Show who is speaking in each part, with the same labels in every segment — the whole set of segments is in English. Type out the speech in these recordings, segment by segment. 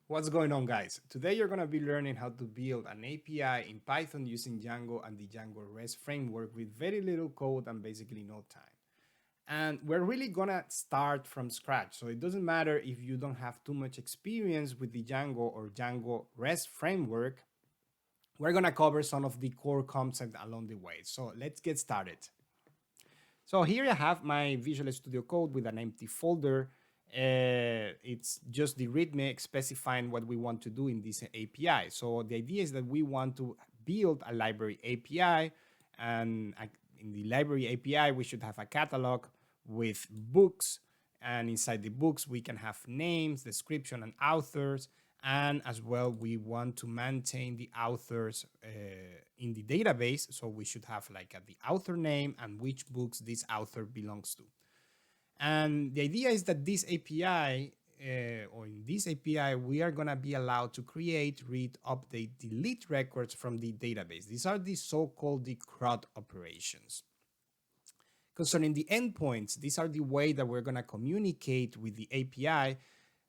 Speaker 1: What's going on, guys? Today you're going to be learning how to build an API in Python using Django and the Django REST framework with very little code and basically no time. And we're really going to start from scratch. So it doesn't matter if you don't have too much experience with the Django or Django REST framework. We're going to cover some of the core concepts along the way. So let's get started. So here I have my Visual Studio Code with an empty folder. It's just the readme specifying what we want to do in this API. So the idea is that we want to build a library API, and in the library API, we should have a catalog with books, and inside the books, we can have names, description, and authors. And as well, we want to maintain the authors in the database. So we should have like the author name and which books this author belongs to. And the idea is that this API, or in this API, we are going to be allowed to create, read, update, delete records from the database. These are the so-called the CRUD operations. Concerning the endpoints, these are the way that we're going to communicate with the API.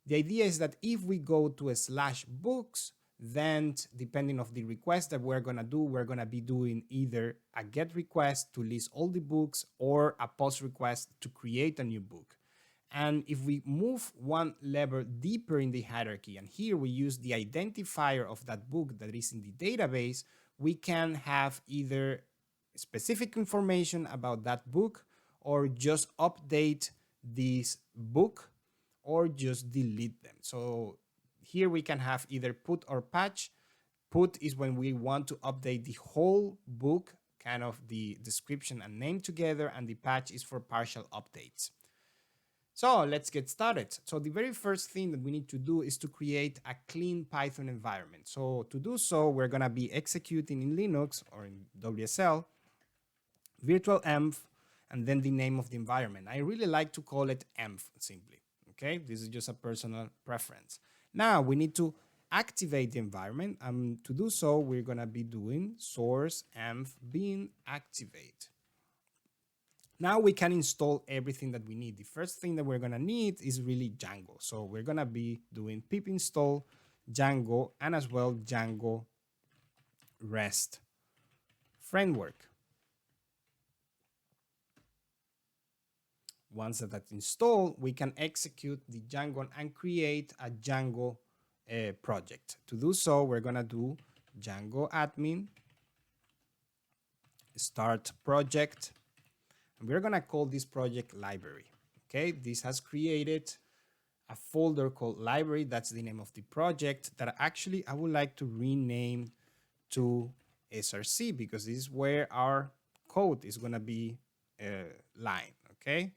Speaker 1: The idea is that if we go to a /books, then depending on the request that we're going to do, we're going to be doing either a get request to list all the books or a post request to create a new book. And if we move one level deeper in the hierarchy, and here we use the identifier of that book that is in the database, we can have either specific information about that book or just update this book or just delete them. So here we can have either put or patch. Put is when we want to update the whole book, kind of the description and name together, and the patch is for partial updates. So let's get started. So the very first thing that we need to do is to create a clean Python environment. So to do so, we're gonna be executing in Linux or in WSL, virtual env, and then the name of the environment. I really like to call it env simply. Okay, this is just a personal preference. Now we need to activate the environment, and to do so, we're gonna be doing source env bin activate. Now we can install everything that we need. The first thing that we're gonna need is really Django. So we're gonna be doing pip install Django and as well Django REST framework. Once that's installed, we can execute the Django and create a Django project. To do so, we're gonna do Django admin, start project, and we're gonna call this project library. Okay, this has created a folder called library. That's the name of the project that actually I would like to rename to SRC because this is where our code is gonna be line. Okay.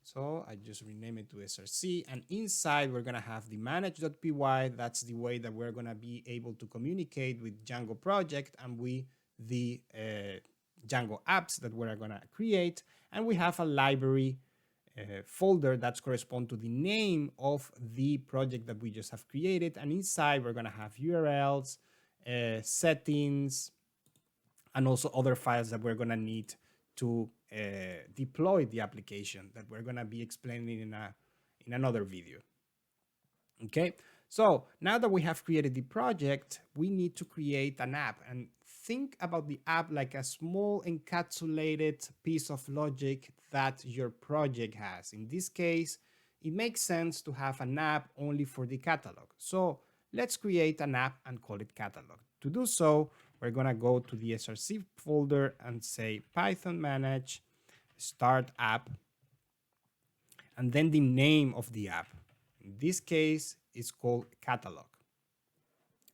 Speaker 1: So I just rename it to SRC, and inside we're gonna have the manage.py. That's the way that we're gonna be able to communicate with Django project and with the Django apps that we're gonna create. And we have a library folder that's correspond to the name of the project that we just have created. And inside we're gonna have URLs, settings, and also other files that we're gonna need to deploy the application that we're going to be explaining in another video. Okay, so now that we have created the project, we need to create an app, and think about the app like a small encapsulated piece of logic that your project has. In this case, it makes sense to have an app only for the catalog. So let's create an app and call it catalog. To do so, we're gonna go to the SRC folder and say Python manage start app, and then the name of the app. In this case, it's called catalog.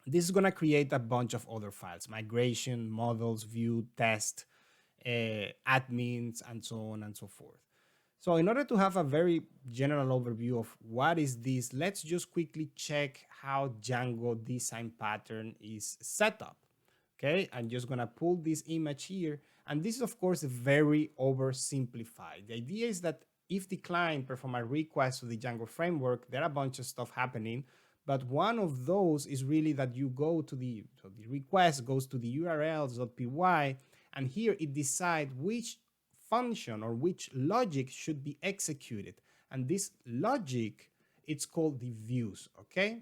Speaker 1: This is gonna create a bunch of other files: migration, models, view, test, admins, and so on and so forth. So in order to have a very general overview of what is this, let's just quickly check how Django design pattern is set up. Okay, I'm just gonna pull this image here, and this is of course very oversimplified. The idea is that if the client perform a request to the Django framework, there are a bunch of stuff happening, but one of those is really that you go to the request goes to the urls.py, and here it decides which function or which logic should be executed, and this logic, it's called the views. Okay,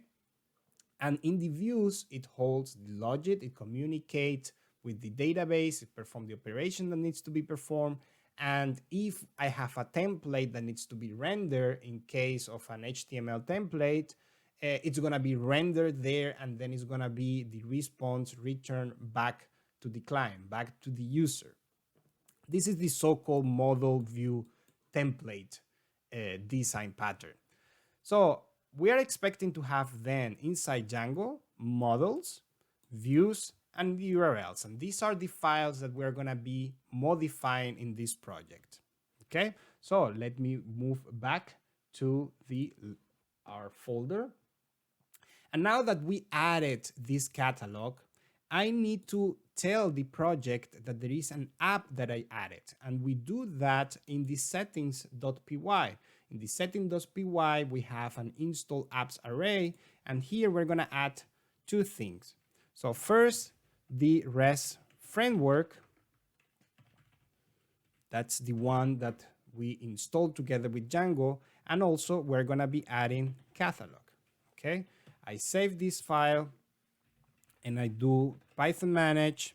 Speaker 1: And in the views, it holds the logic, it communicates with the database, it performs the operation that needs to be performed. And if I have a template that needs to be rendered in case of an HTML template, it's going to be rendered there, and then it's going to be the response returned back to the client, back to the user. This is the so-called model view template design pattern. So we are expecting to have then inside Django models, views, and URLs. And these are the files that we're going to be modifying in this project. Okay, so let me move back to our folder. And now that we added this catalog, I need to tell the project that there is an app that I added. And we do that in the settings.py. In the settings.py, we have an install apps array. And here we're going to add two things. So first, the REST framework. That's the one that we installed together with Django. And also, we're going to be adding catalog. Okay, I save this file and I do Python manage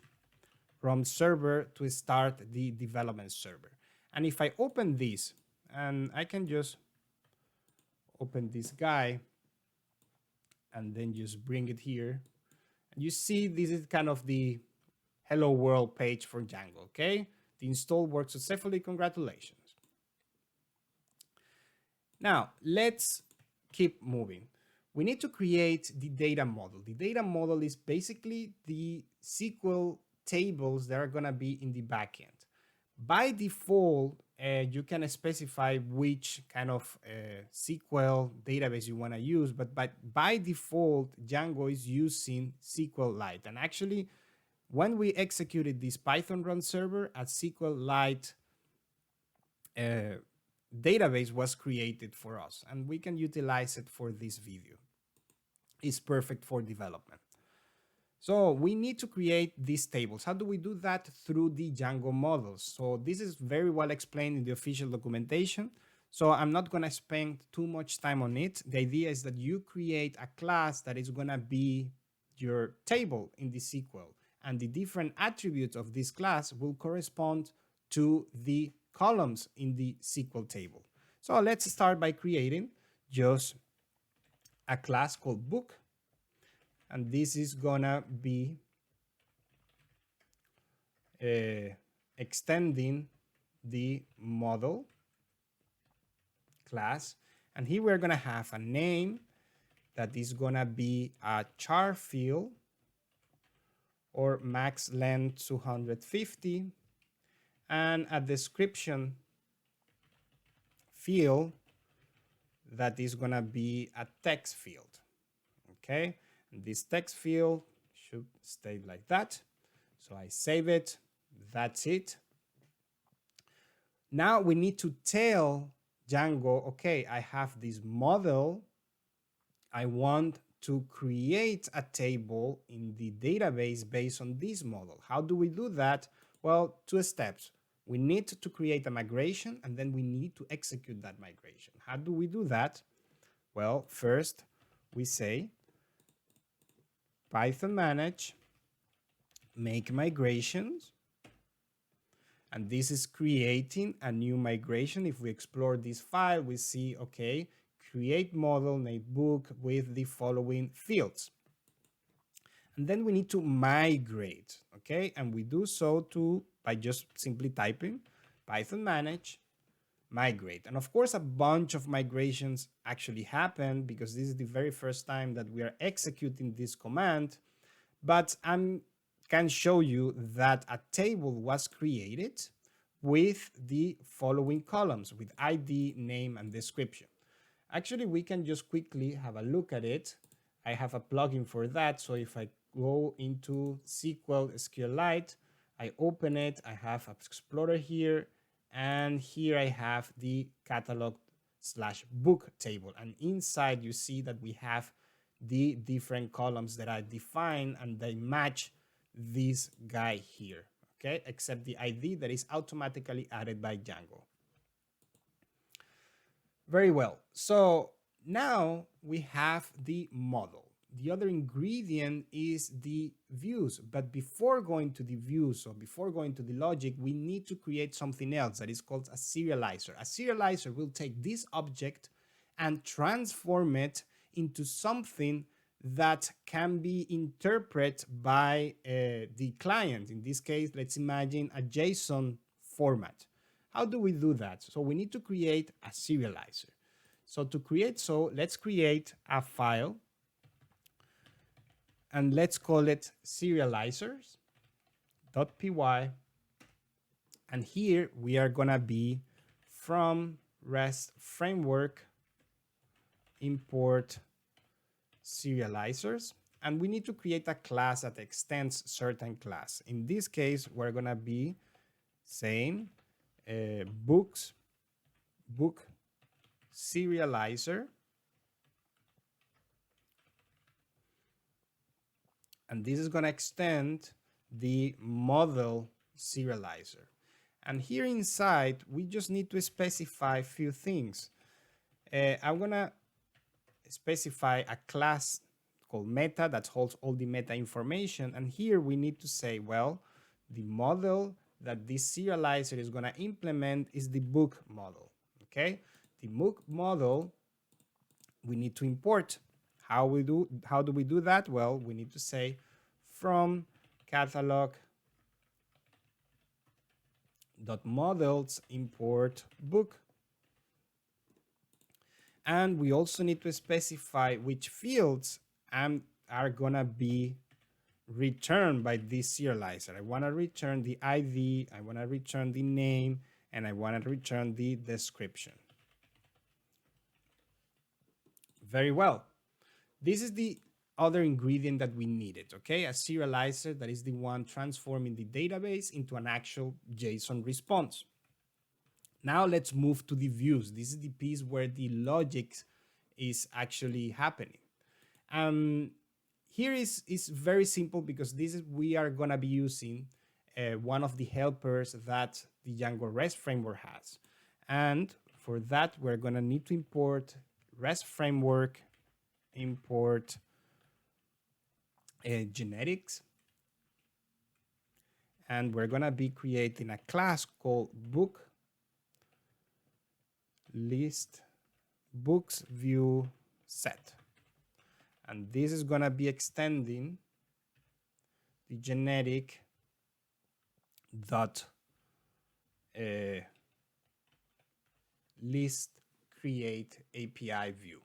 Speaker 1: from server to start the development server. And if I open this, and I can just open this guy and then just bring it here, and you see this is kind of the hello world page for Django. Okay, the install worked successfully, congratulations. Now let's keep moving. We need to create the data model. The data model is basically the SQL tables that are going to be in the backend. By default, you can specify which kind of SQL database you want to use, but by default, Django is using SQLite. And actually, when we executed this Python run server, a SQLite database was created for us, and we can utilize it for this video. It's perfect for development. So we need to create these tables. How do we do that? Through the Django models. So this is very well explained in the official documentation. So I'm not going to spend too much time on it. The idea is that you create a class that is going to be your table in the SQL, and the different attributes of this class will correspond to the columns in the SQL table. So let's start by creating just a class called book, and this is gonna be extending the model class. And here we're gonna have a name that is gonna be a char field or max length 250, and a description field that is gonna be a text field. Okay, and this text field should stay like that. So I save it. That's it. Now we need to tell Django, okay, I have this model. I want to create a table in the database based on this model. How do we do that? Well, two steps. We need to create a migration, and then we need to execute that migration. How do we do that? Well, first we say Python manage make migrations, and this is creating a new migration. If we explore this file, we see, okay, create model named book with the following fields. And then we need to migrate, okay? And we do so by just simply typing Python manage migrate. And of course, a bunch of migrations actually happen because this is the very first time that we are executing this command. But I can show you that a table was created with the following columns with ID, name, and description. Actually, we can just quickly have a look at it. I have a plugin for that. So if I go into SQL SQLite, I open it, I have Explorer here, and here I have the catalog/book table. And inside you see that we have the different columns that are defined and they match this guy here, okay? Except the ID that is automatically added by Django. Very well. So now we have the model. the other ingredient is the views. But before going to the views or before going to the logic, we need to create something else that is called a serializer. A serializer will take this object and transform it into something that can be interpreted by the client. In this case, let's imagine a JSON format. How do we do that? So we need to create a serializer. So to create, let's create a file and let's call it serializers.py. And here we are gonna be from REST framework import serializers, and we need to create a class that extends certain class. In this case, we're gonna be saying book serializer, and this is gonna extend the model serializer. And here inside, we just need to specify a few things. I'm gonna specify a class called meta that holds all the meta information. And here we need to say, well, the model that this serializer is gonna implement is the book model, okay? The book model we need to import. How do we do that? Well, we need to say from catalog.models import book. And we also need to specify which fields are gonna be returned by this serializer. I wanna return the ID, I wanna return the name, and I wanna return the description. Very well. This is the other ingredient that we needed, okay? A serializer that is the one transforming the database into an actual JSON response. Now let's move to the views. This is the piece where the logic is actually happening. Here is very simple because we are gonna be using one of the helpers that the Django REST framework has. And for that, we're gonna need to import REST framework, import genetics. And we're gonna be creating a class called book list books view set, and this is gonna be extending the genetic dot list create API view.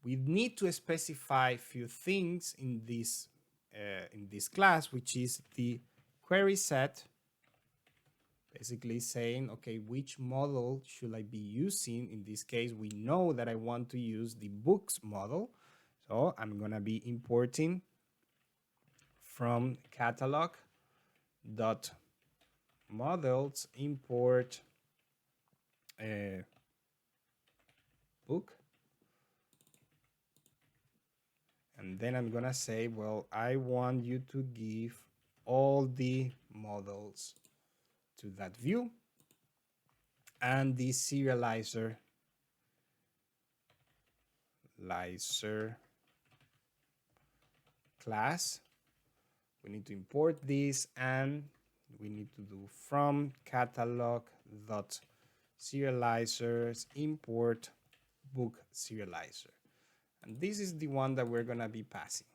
Speaker 1: We need to specify a few things in this class, which is the query set, basically saying, okay, which model should I be using? In this case, we know that I want to use the books model. So I'm gonna be importing from catalog.models import book. And then I'm gonna say, well, I want you to give all the models to that view, and the serializer class. We need to import this, and we need to do from catalog.serializers import book serializer. And this is the one that we're gonna be passing.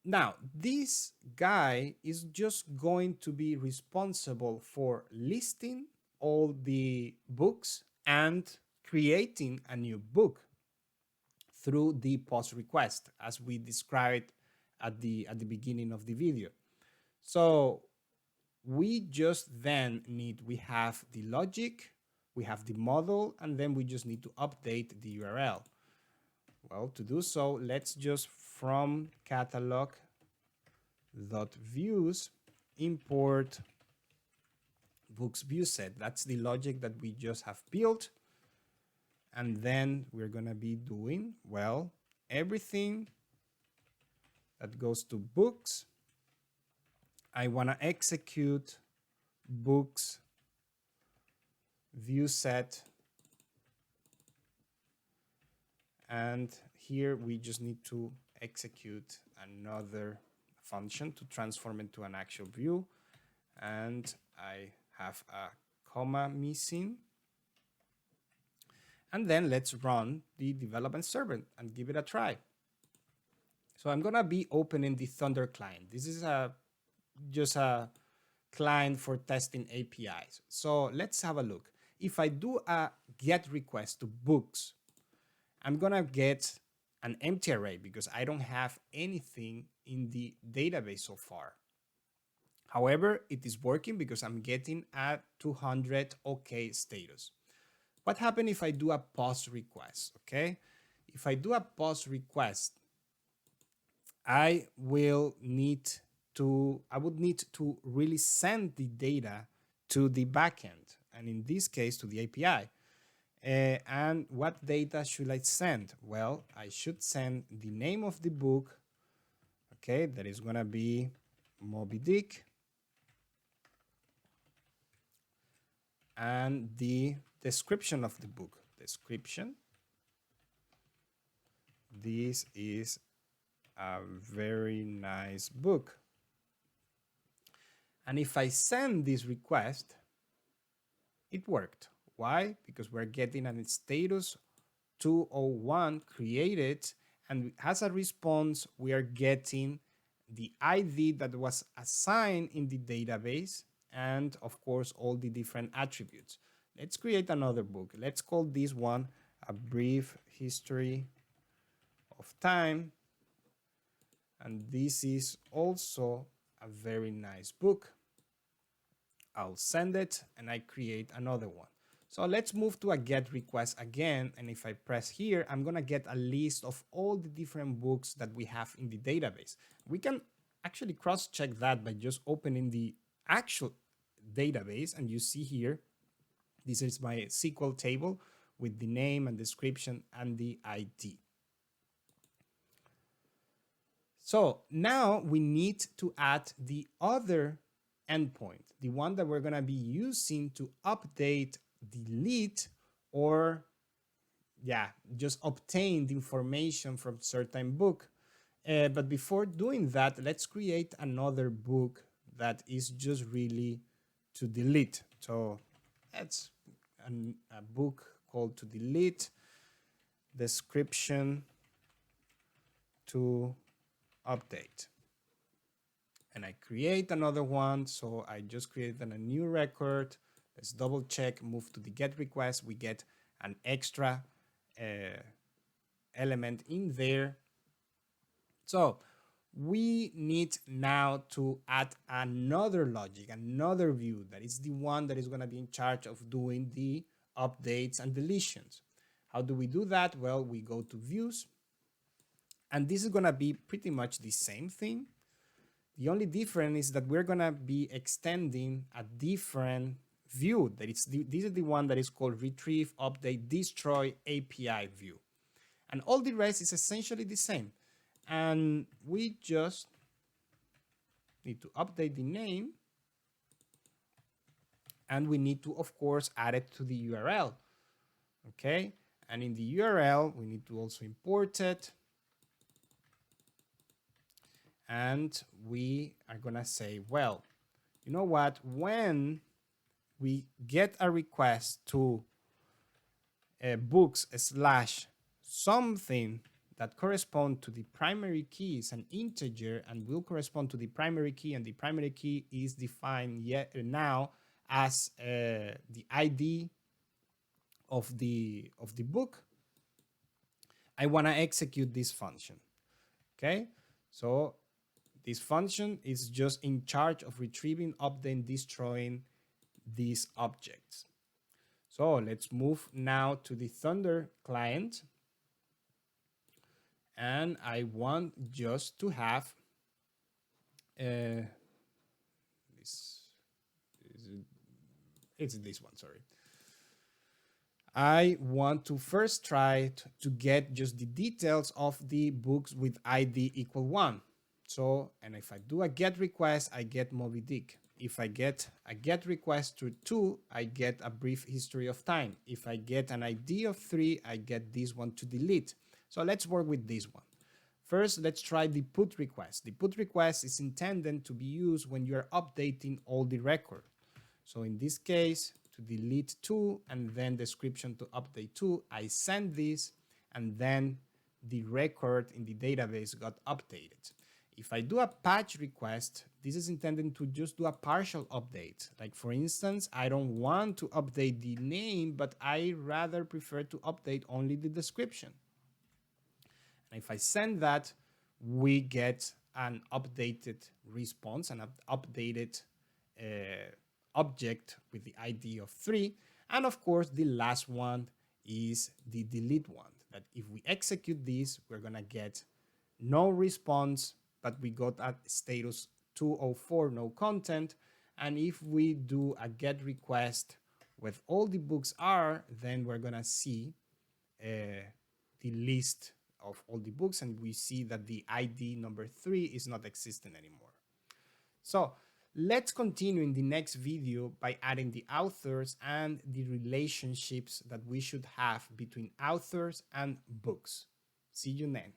Speaker 1: Now, this guy is just going to be responsible for listing all the books and creating a new book through the post request, as we described at the beginning of the video. So we just then we have the logic, we have the model, and then we just need to update the URL. Well, to do so, let's just from catalog.views import books view set. That's the logic that we just have built. And then we're gonna be doing, well, everything that goes to books, I wanna execute books view set And here we just need to execute another function to transform into an actual view. And I have a comma missing. And then let's run the development servant and give it a try. So I'm gonna be opening the Thunder client. This is just a client for testing APIs. So let's have a look. If I do a GET request to books, I'm gonna get an empty array because I don't have anything in the database so far. However, it is working because I'm getting a 200 OK status. What happens if I do a post request? Okay, if I do a post request, I would need to really send the data to the backend, and in this case to the API. And what data should I send? Well, I should send the name of the book. Okay, that is gonna be Moby Dick, and the description of the book. Description. This is a very nice book. And if I send this request, it worked. Why? Because we're getting a status 201 created, and as a response, we are getting the ID that was assigned in the database, and of course, all the different attributes. Let's create another book. Let's call this one A Brief History of Time. And this is also a very nice book. I'll send it and I create another one. So let's move to a GET request again. And if I press here, I'm gonna get a list of all the different books that we have in the database. We can actually cross-check that by just opening the actual database. And you see here, this is my SQL table with the name and description and the ID. So now we need to add the other endpoint, the one that we're going to be using to update, delete, or just obtain the information from certain book. But before doing that, let's create another book that is just really to delete. So that's a book called To Delete, description to update. And I create another one. So I just created a new record. Let's double check, move to the GET request. We get an extra element in there. So we need now to add another logic, another view that is the one that is going to be in charge of doing the updates and deletions. How do we do that? Well, we go to views, and this is going to be pretty much the same thing. The only difference is that we're going to be extending a different view. This is the one that is called Retrieve, Update, Destroy API view. And all the rest is essentially the same. And we just need to update the name. And we need to, of course, add it to the URL. Okay. And in the URL, we need to also import it. And we are going to say, well, you know what? When we get a request to books / something that correspond to the primary key is an integer and will correspond to the primary key, and the primary key is defined now as the ID of the book, I want to execute this function. Okay, so this function is just in charge of retrieving, updating, destroying these objects. So let's move now to the Thunder client. And I want just to have it's this one, sorry. I want to first try to get just the details of the books with ID = 1. So, and if I do a GET request, I get Moby Dick. If I get a get request to 2, I get a brief history of time. If I get an ID of 3, I get this one to delete. So let's work with this one. First, let's try the put request. The put request is intended to be used when you are updating all the record. So in this case, to delete 2 and then description to update 2, I send this and then the record in the database got updated. If I do a patch request, this is intended to just do a partial update. Like for instance, I don't want to update the name, but I rather prefer to update only the description. And if I send that, we get an updated response, an updated object with the ID of 3. And of course, the last one is the delete one, that if we execute this, we're gonna get no response, but we got a status 204, no content. And if we do a get request with all the books are, then we're gonna see the list of all the books, and we see that the ID number 3 is not existing anymore. So let's continue in the next video by adding the authors and the relationships that we should have between authors and books. See you then.